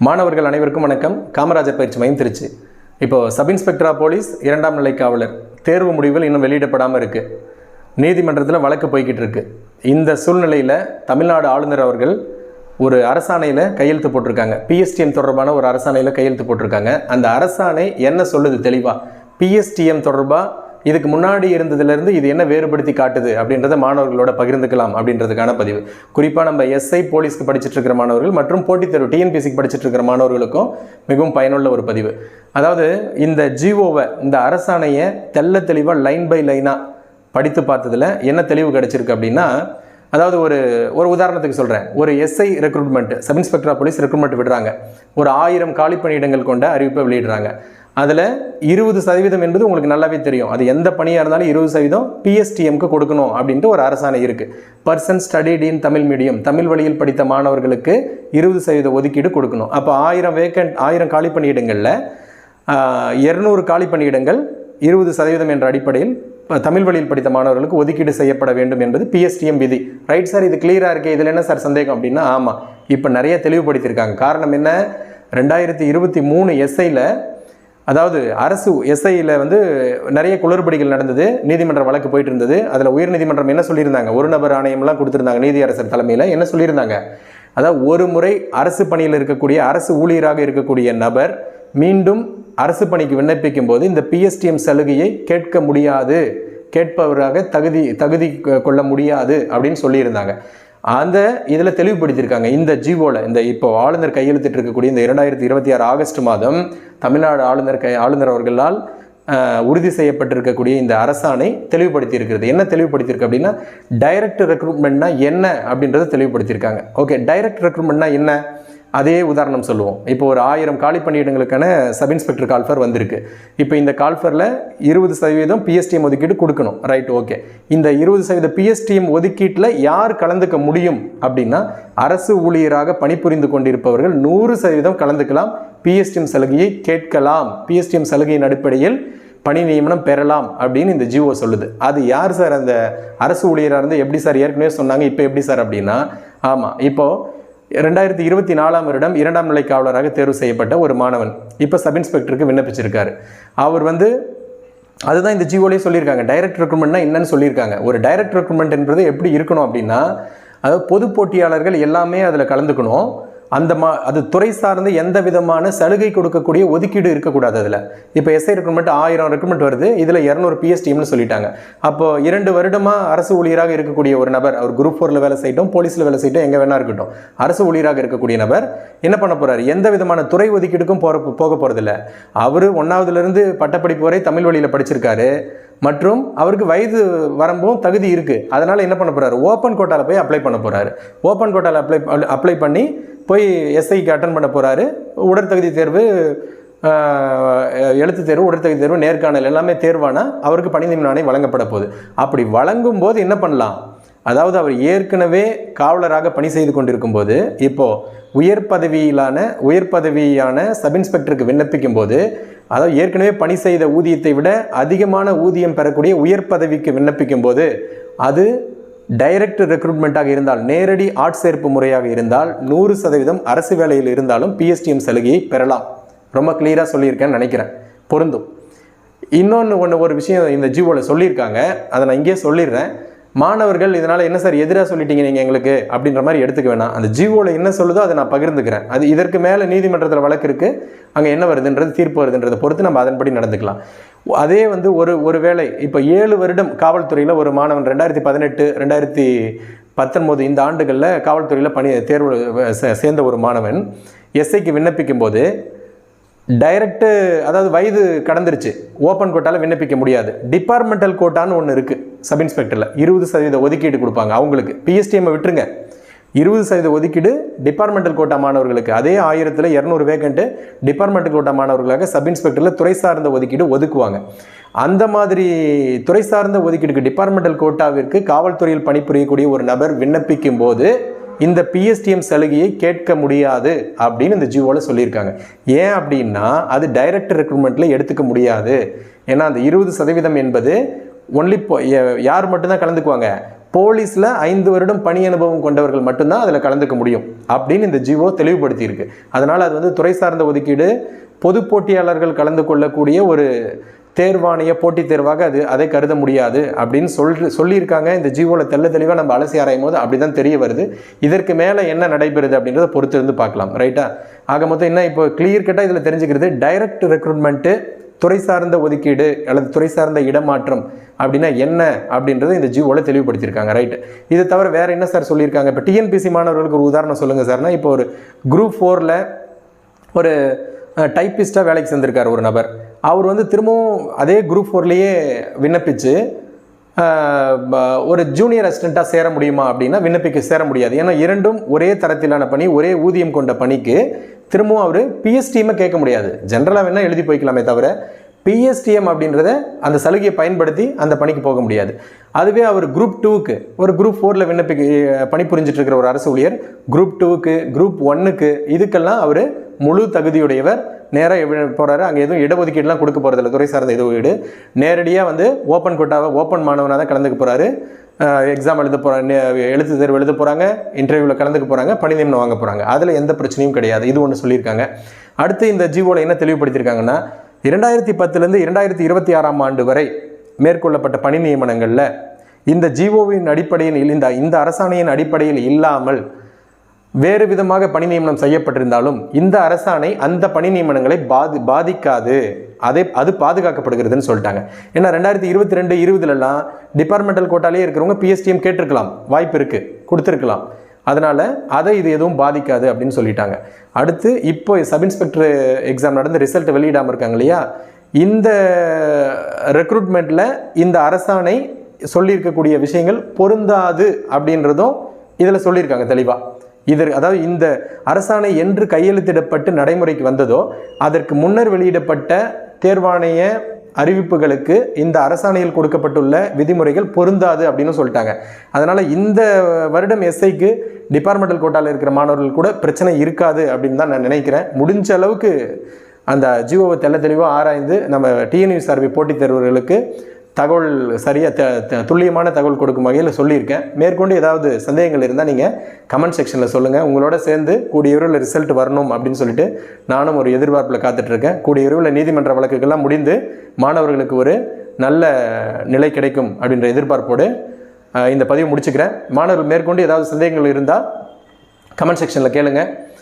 மாணவர்கள் அனைவருக்கும் வணக்கம். காமராஜர் பயிற்சி மையம் திருச்சி. இப்போ சப் இன்ஸ்பெக்டர் ஆஃப் போலீஸ் 2ஆம் நிலை காவலர் தேர்வு முடிவுகள் இன்னும் வெளியிடப்படாமல் இருக்குது. நீதிமன்றத்தில் வழக்கு போய்கிட்டு இருக்கு. இந்த சூழ்நிலையில் தமிழ்நாடு ஆளுநர் அவர்கள் ஒரு அரசாணையில் கையெழுத்து போட்டிருக்காங்க. பிஎஸ்டிஎம் தொடர்பான ஒரு அரசாணையில் கையெழுத்து போட்டிருக்காங்க. அந்த அரசாணை என்ன சொல்லுது தெளிவாக? பிஎஸ்டிஎம் தொடர்பாக இதுக்கு முன்னாடி இருந்ததுலேருந்து இது என்ன வேறுபடுத்தி காட்டுது அப்படின்றத மாணவர்களோட பகிர்ந்துக்கலாம் அப்படின்றதுக்கான பதிவு. குறிப்பாக நம்ம எஸ்ஐ போலீஸ்க்கு படிச்சுட்டு இருக்கிற மாணவர்கள் மற்றும் போட்டித் தேர்வு டிஎன்பிஎஸ்சிக்கு படிச்சுட்டு இருக்கிற மாணவர்களுக்கும் மிகவும் பயனுள்ள ஒரு பதிவு. அதாவது இந்த ஜிஓவை, இந்த அரசாணையை தெள்ள தெளிவாக லைன் பை லைனாக படித்து பார்த்ததில் என்ன தெளிவு கிடச்சிருக்கு அப்படின்னா, அதாவது ஒரு உதாரணத்துக்கு சொல்கிறேன். ஒரு SI recruitment, sub inspector of police recruitment விடுறாங்க. ஒரு 1000 காலி பணியிடங்கள் கொண்ட அறிவிப்பை வெளியிடுறாங்க. அதில் 20% என்பது உங்களுக்கு நல்லாவே தெரியும். அது எந்த பணியாக இருந்தாலும் 20% பிஎஸ்டிஎம்க்கு கொடுக்கணும் அப்படின்ட்டு ஒரு அரசாணை இருக்குது. Person studied in Tamil medium, Tamil வழியில் படித்த மாணவர்களுக்கு 20% ஒதுக்கீடு கொடுக்கணும். அப்போ 1000 காலி பணியிடங்களில் 200 காலி பணியிடங்கள் 20% என்ற அடிப்படையில் தமிழ் வழியில் படித்த மாணவர்களுக்கு ஒதுக்கீடு செய்யப்பட வேண்டும் என்பது பிஎஸ்டிஎம் விதி. ரைட் சார், இது கிளியராக இருக்குது. இதில் என்ன சார் சந்தேகம் அப்படின்னா, ஆமாம், இப்போ நிறைய தெளிவுபடுத்தியிருக்காங்க. காரணம் என்ன? 2023 எஸ்ஐயில், அதாவது அரசு எஸ்ஐயில் நிறைய குளறுபடிகள் நடந்தது. நீதிமன்ற வழக்கு போயிட்டு இருந்தது. அதில் உயர்நீதிமன்றம் என்ன சொல்லியிருந்தாங்க? ஒரு நபர் ஆணையம்லாம் கொடுத்துருந்தாங்க நீதியரசர் தலைமையில். என்ன சொல்லியிருந்தாங்க? அதாவது ஒரு முறை அரசு பணியில் இருக்கக்கூடிய, அரசு ஊழியராக இருக்கக்கூடிய நபர் மீண்டும் அரசு பணிக்கு விண்ணப்பிக்கும் போது இந்த பிஎஸ்டிஎம் சலுகையை கேட்க முடியாது, கேட்பவராக தகுதி கொள்ள முடியாது அப்படின்னு சொல்லியிருந்தாங்க. அந்த இதில் தெளிவுபடுத்தியிருக்காங்க. இந்த ஜிஓவில், இந்த இப்போ ஆளுநர் கையெழுத்திட்டு இருக்கக்கூடிய இந்த 2026 ஆகஸ்ட் மாதம் தமிழ்நாடு ஆளுநர் அவர்களால் உறுதி செய்யப்பட்டிருக்கக்கூடிய இந்த அரசாணை தெளிவுபடுத்தி இருக்கிறது. என்ன தெளிவுபடுத்தியிருக்கு அப்படின்னா, டைரக்ட் ரெக்ரூட்மெண்ட்னா என்ன அப்படின்றத தெளிவுபடுத்தியிருக்காங்க. ஓகே, டைரக்ட் ரெக்ரூட்மெண்ட்னா என்ன? அதே உதாரணம் சொல்லுவோம். இப்போ ஒரு 1000 காலி பணியிடங்களுக்கான சப் இன்ஸ்பெக்டர் கால்ஃபர் வந்திருக்கு. இப்போ இந்த கால்ஃபரில் 20% பிஎஸ்டிஎம் ஒதுக்கீடு கொடுக்கணும். Right, okay. இந்த 20% பிஎஸ்டிஎம் ஒதுக்கீட்டில் யார் கலந்துக்க முடியும் அப்படின்னா, அரசு ஊழியராக பணிபுரிந்து கொண்டிருப்பவர்கள் 100% கலந்துக்கலாம், பிஎஸ்டிஎம் சலுகையை கேட்கலாம், பிஎஸ்டிஎம் சலுகையின் அடிப்படையில் பணி நியமனம் பெறலாம் அப்படின்னு இந்த ஜிஓ சொல்லுது. அது யார் சார்? அந்த அரசு ஊழியராக இருந்து எப்படி சார்? ஏற்கனவே சொன்னாங்க, இப்போ எப்படி சார் அப்படின்னா, ஆமாம், இப்போது 2024ஆம் வருடம் 2ஆம் நிலை காவலராக தேர்வு செய்யப்பட்ட ஒரு மாணவன் இப்போ சப் இன்ஸ்பெக்டருக்கு விண்ணப்பிச்சிருக்காரு. அவர் அதுதான் இந்த ஜிஓலேயே சொல்லியிருக்காங்க. டைரக்ட் ரெக்ரூட்மெண்ட்னா என்னன்னு சொல்லியிருக்காங்க. ஒரு டைரக்ட் ரெக்ரூட்மெண்ட் என்பது எப்படி இருக்கணும் அப்படின்னா, அதாவது பொது போட்டியாளர்கள் எல்லாமே அதில் கலந்துக்கணும். அது துறை சார்ந்து எந்த விதமான சலுகை கொடுக்கக்கூடிய ஒதுக்கீடு இருக்கக்கூடாது. அதில் இப்போ எஸ்ஐ ரெக்ரூட்மெண்ட் 1000 ரெக்ரூட்மெண்ட் வருது, இதில் 200 பிஎஸ்டிஎம்னு சொல்லிட்டாங்க. அப்போ 2 வருடமாக அரசு ஊழியராக இருக்கக்கூடிய ஒரு நபர், அவர் குரூப் 4 வேலை செய்யட்டும், போலீஸில் வேலை செய்யட்டும், எங்கே வேணா இருக்கட்டும், அரசு ஊழியராக இருக்கக்கூடிய நபர் என்ன பண்ண போறாரு? எந்த விதமான துறை ஒதுக்கீடுக்கும் போக போகிறதில்ல. அவர் 1ஆவதுலேருந்து பட்டப்படிப்பு வரை தமிழ் வழியில் படிச்சிருக்காரு மற்றும் அவருக்கு வயது வரம்பும் தகுதி இருக்குது. அதனால் என்ன பண்ண போகிறாரு? ஓப்பன் கோட்டாவில் போய் அப்ளை பண்ண போகிறாரு. ஓப்பன் கோட்டாவில் அப்ளை பண்ணி போய் எஸ்ஐக்கு அட்டன் பண்ண போகிறாரு. உடற்தகுதி தேர்வு, எழுத்து தேர்வு, உடற்தகுதி தேர்வு, நேர்காணல் எல்லாமே தேர்வானால் அவருக்கு பணி நியமன ஆணை வழங்கப்பட போகுது. அப்படி வழங்கும் போது என்ன பண்ணலாம்? அதாவது அவர் ஏற்கனவே காவலராக பணி செய்து கொண்டிருக்கும் போது, இப்போது உயர் பதவியான சப் இன்ஸ்பெக்டருக்கு விண்ணப்பிக்கும் போது, அதாவது ஏற்கனவே பணி செய்த ஊதியத்தை விட அதிகமான ஊதியம் பெறக்கூடிய உயர் பதவிக்கு விண்ணப்பிக்கும் போது, அது டைரக்ட் ரெக்ரூட்மெண்ட்டாக இருந்தால், நேரடி ஆட்சேர்ப்பு முறையாக இருந்தால் 100% அரசு வேலையில் இருந்தாலும் பிஎஸ்டிஎம் சலுகையை பெறலாம். ரொம்ப கிளியராக சொல்லியிருக்கேன்னு நினைக்கிறேன், பொருந்தும். இன்னொன்று ஒரு விஷயம் இந்த ஜிஓவில் சொல்லியிருக்காங்க, அதை நான் இங்கேயே சொல்லிடுறேன். மாணவர்கள் இதனால் என்ன சார் எதிராக சொல்லிட்டீங்க நீங்கள் எங்களுக்கு அப்படின்ற மாதிரி எடுத்துக்க வேணாம். அந்த ஜிஓவில் என்ன சொல்லுதோ அதை நான் பகிர்ந்துக்கிறேன். அது இதற்கு மேலே நீதிமன்றத்தில் வழக்கு இருக்குது, அங்கே என்ன வருதுன்றது, தீர்ப்பு வருதுன்றதை பொறுத்து நம்ம அதன்படி நடந்துக்கலாம். அதே ஒரு வேளை இப்போ 7 வருடம் காவல்துறையில் ஒரு மாணவன் 2018, 2019 இந்த ஆண்டுகளில் காவல்துறையில் தேர்வு சேர்ந்த ஒரு மாணவன் எஸ்ஐக்கு விண்ணப்பிக்கும் போது டைரக்டு, அதாவது வயது கடந்துருச்சு, ஓப்பன் கோட்டாவில் விண்ணப்பிக்க முடியாது. டிபார்ட்மெண்டல் கோட்டான்னு ஒன்று இருக்குது சப் இன்ஸ்பெக்டரில். 20% ஒதுக்கீடு கொடுப்பாங்க அவங்களுக்கு. பிஎஸ்டிஎம்மை விட்டுருங்க, 20% ஒதுக்கீடு டிபார்ட்மெண்டல் கோட்டா மாணவர்களுக்கு. அதே 1000ல் 200 வேகண்ட்டு டிபார்ட்மெண்டல் கோட்டா மாணவர்களாக சப் இன்ஸ்பெக்டரில் துறை சார்ந்த ஒதுக்கீடு ஒதுக்குவாங்க. அந்த மாதிரி துறை சார்ந்த ஒதுக்கீடுக்கு, டிபார்ட்மெண்டல் கோட்டாவிற்கு காவல்துறையில் பணிபுரியக்கூடிய ஒரு நபர் விண்ணப்பிக்கும் போது இந்த பிஎஸ்டிஎம் சலுகையை கேட்க முடியாது அப்படின்னு இந்த ஜிஓவில் சொல்லியிருக்காங்க. ஏன் அப்படின்னா, அது டைரக்ட் ரெக்ரூட்மெண்ட்டில் எடுத்துக்க முடியாது. ஏன்னா அந்த 20% என்பது ஒன்லி யார் மட்டும்தான் கலந்துக்குவாங்க, போலீஸில் 5 வருடம் பணி அனுபவம் கொண்டவர்கள் மட்டும்தான் அதில் கலந்துக்க முடியும் அப்படின்னு இந்த ஜிஓ தெளிவுபடுத்தியிருக்கு. அதனால் அது வந்து துறை சார்ந்த ஒதுக்கீடு, பொது போட்டியாளர்கள் கலந்து கொள்ளக்கூடிய ஒரு தேர்வாணைய போட்டித் தேர்வாக அதை கருத முடியாது அப்படின்னு சொல்லியிருக்காங்க. இந்த ஜிஓவில் தெளிவாக நம்ம அலசி ஆராயும் போது அப்படி தான் தெரிய வருது. இதற்கு மேலே என்ன நடைபெறுது அப்படின்றத பொறுத்து இருந்து பார்க்கலாம். ரைட்டா? ஆக மொத்தம் என்ன இப்போ கிளியர் கட்டாக இதில் தெரிஞ்சுக்கிறது, டைரக்ட் ரெக்ரூட்மெண்ட்டு, துறை சார்ந்த ஒதுக்கீடு அல்லது துறை சார்ந்த இடமாற்றம் அப்படின்னா என்ன அப்படின்றத இந்த ஜிஓவில் தெளிவுபடுத்தியிருக்காங்க. ரைட். இது தவிர வேறு என்ன சார் சொல்லியிருக்காங்க? இப்போ டிஎன்பிசி மாணவர்களுக்கு ஒரு உதாரணம் சொல்லுங்கள் சார்னா, இப்போ ஒரு குரூப் 4ல் ஒரு டைப்பிஸ்ட்டாக வேலைக்கு சேர்ந்திருக்கார் ஒரு நபர். அவர் வந்து திரும்பவும் அதே குரூப் 4லேயே விண்ணப்பித்து ஒரு ஜூனியர் அசிஸ்டண்ட்டாக சேர முடியுமா அப்படின்னா சேர முடியாது. ஏன்னா இரண்டும் ஒரே தரத்திலான பணி, ஒரே ஊதியம் கொண்ட பணிக்கு திரும்பவும் அவர் பிஎஸ்டிஎம்மை கேட்க முடியாது. ஜென்ரலாக வேணால் எழுதி போய்க்கலாமே தவிர பிஎஸ்டிஎம் அப்படின்றத அந்த சலுகையை பயன்படுத்தி அந்த பணிக்கு போக முடியாது. அதுவே அவர் குரூப் 2க்கு, ஒரு குரூப் 4ல் பணிபுரிஞ்சிட்டு இருக்கிற ஒரு அரசு ஊழியர் குரூப் 2க்கு, குரூப் 1க்கு, இதுக்கெல்லாம் அவர் முழு தகுதியுடையவர். நேராக போகிறாரு, அங்கே எதுவும் இடஒதுக்கீடுலாம் கொடுக்க போகிறதில்ல, துறை சார்ந்த இடஒதுக்கீடு. நேரடியாக வந்து ஓப்பன் கோட்டாவை ஓப்பன் மாணவனாக தான் கலந்துக்க போகிறாரு. எக்ஸாம் எழுத போகிறாங்க, எழுத்து தேர்வு எழுத போகிறாங்க, இன்டர்வியூவில் கலந்துக்க போகிறாங்க, பணி நியமனம் வாங்க போகிறாங்க. அதில் எந்த பிரச்சனையும் கிடையாது. இது ஒன்று சொல்லியிருக்காங்க. அடுத்து இந்த ஜிஓவில் என்ன தெளிவுபடுத்தியிருக்காங்கன்னா, 2010லேருந்து 2026ஆம் ஆண்டு வரை மேற்கொள்ளப்பட்ட பணி நியமனங்களில் இந்த ஜிஓவின் அடிப்படையில் இந்த அரசாணையின் அடிப்படையில் இல்லாமல் வேறு விதமாக பணி நியமனம் செய்யப்பட்டிருந்தாலும் இந்த அரசாணை அந்த பணி நியமனங்களை பாதிக்காது, அது பாதுகாக்கப்படுகிறதுன்னு சொல்லிட்டாங்க. ஏன்னா 2022-20லாம் டிபார்ட்மெண்டல் கோட்டாலே இருக்கிறவங்க பிஎஸ்டிஎம் கேட்டிருக்கலாம், வாய்ப்பு இருக்குது, கொடுத்துருக்கலாம். அதனால் இது எதுவும் பாதிக்காது அப்படின்னு சொல்லிட்டாங்க. அடுத்து இப்போ சப் இன்ஸ்பெக்டர் எக்ஸாம் நடந்து ரிசல்ட் வெளியிடாமல் இருக்காங்க இல்லையா, இந்த ரெக்ரூட்மெண்ட்டில் இந்த அரசாணை சொல்லியிருக்கக்கூடிய விஷயங்கள் பொருந்தாது அப்படின்றதும் இதில் சொல்லியிருக்காங்க தெளிவாக. அதாவது இந்த அரசாணை என்று கையெழுத்திடப்பட்டு நடைமுறைக்கு வந்ததோ அதற்கு முன்னர் வெளியிடப்பட்ட தேர்வாணைய அறிவிப்புகளுக்கு இந்த அரசாணையில் கொடுக்கப்பட்டுள்ள விதிமுறைகள் பொருந்தாது அப்படின்னு சொல்லிட்டாங்க. அதனால் இந்த வருடம் எஸ்ஐக்கு டிபார்ட்மெண்டல் கோட்டாவில் இருக்கிற மாணவர்கள் கூட பிரச்சனை இருக்காது அப்படின்னு தான் நான் நினைக்கிறேன். முடிஞ்ச அளவுக்கு அந்த ஜிஓவை தெளிவாக ஆராய்ந்து நம்ம டிஎன்யூஎஸ்ஆர்பி போட்டித் தேர்வர்களுக்கு தகவல் சரியாக துல்லியமான தகவல் கொடுக்கும் வகையில் சொல்லியிருக்கேன். மேற்கொண்டு ஏதாவது சந்தேகங்கள் இருந்தால் நீங்கள் கமெண்ட் செக்ஷனில் சொல்லுங்கள். உங்களோட சேர்ந்து கூடிய விரைவில் ரிசல்ட் வரணும் அப்படின்னு சொல்லிட்டு நானும் ஒரு எதிர்பார்ப்பில் காத்துட்ருக்கேன். கூடிய விரைவில் நீதிமன்ற வழக்குகள்லாம் முடிந்து மாணவர்களுக்கு ஒரு நல்ல நிலை கிடைக்கும் அப்படின்ற எதிர்பார்ப்போடு இந்த பதிவு முடிச்சுக்கிறேன். மாணவர்கள் மேற்கொண்டு ஏதாவது சந்தேகங்கள் இருந்தால் கமெண்ட் செக்ஷனில் கேளுங்கள்.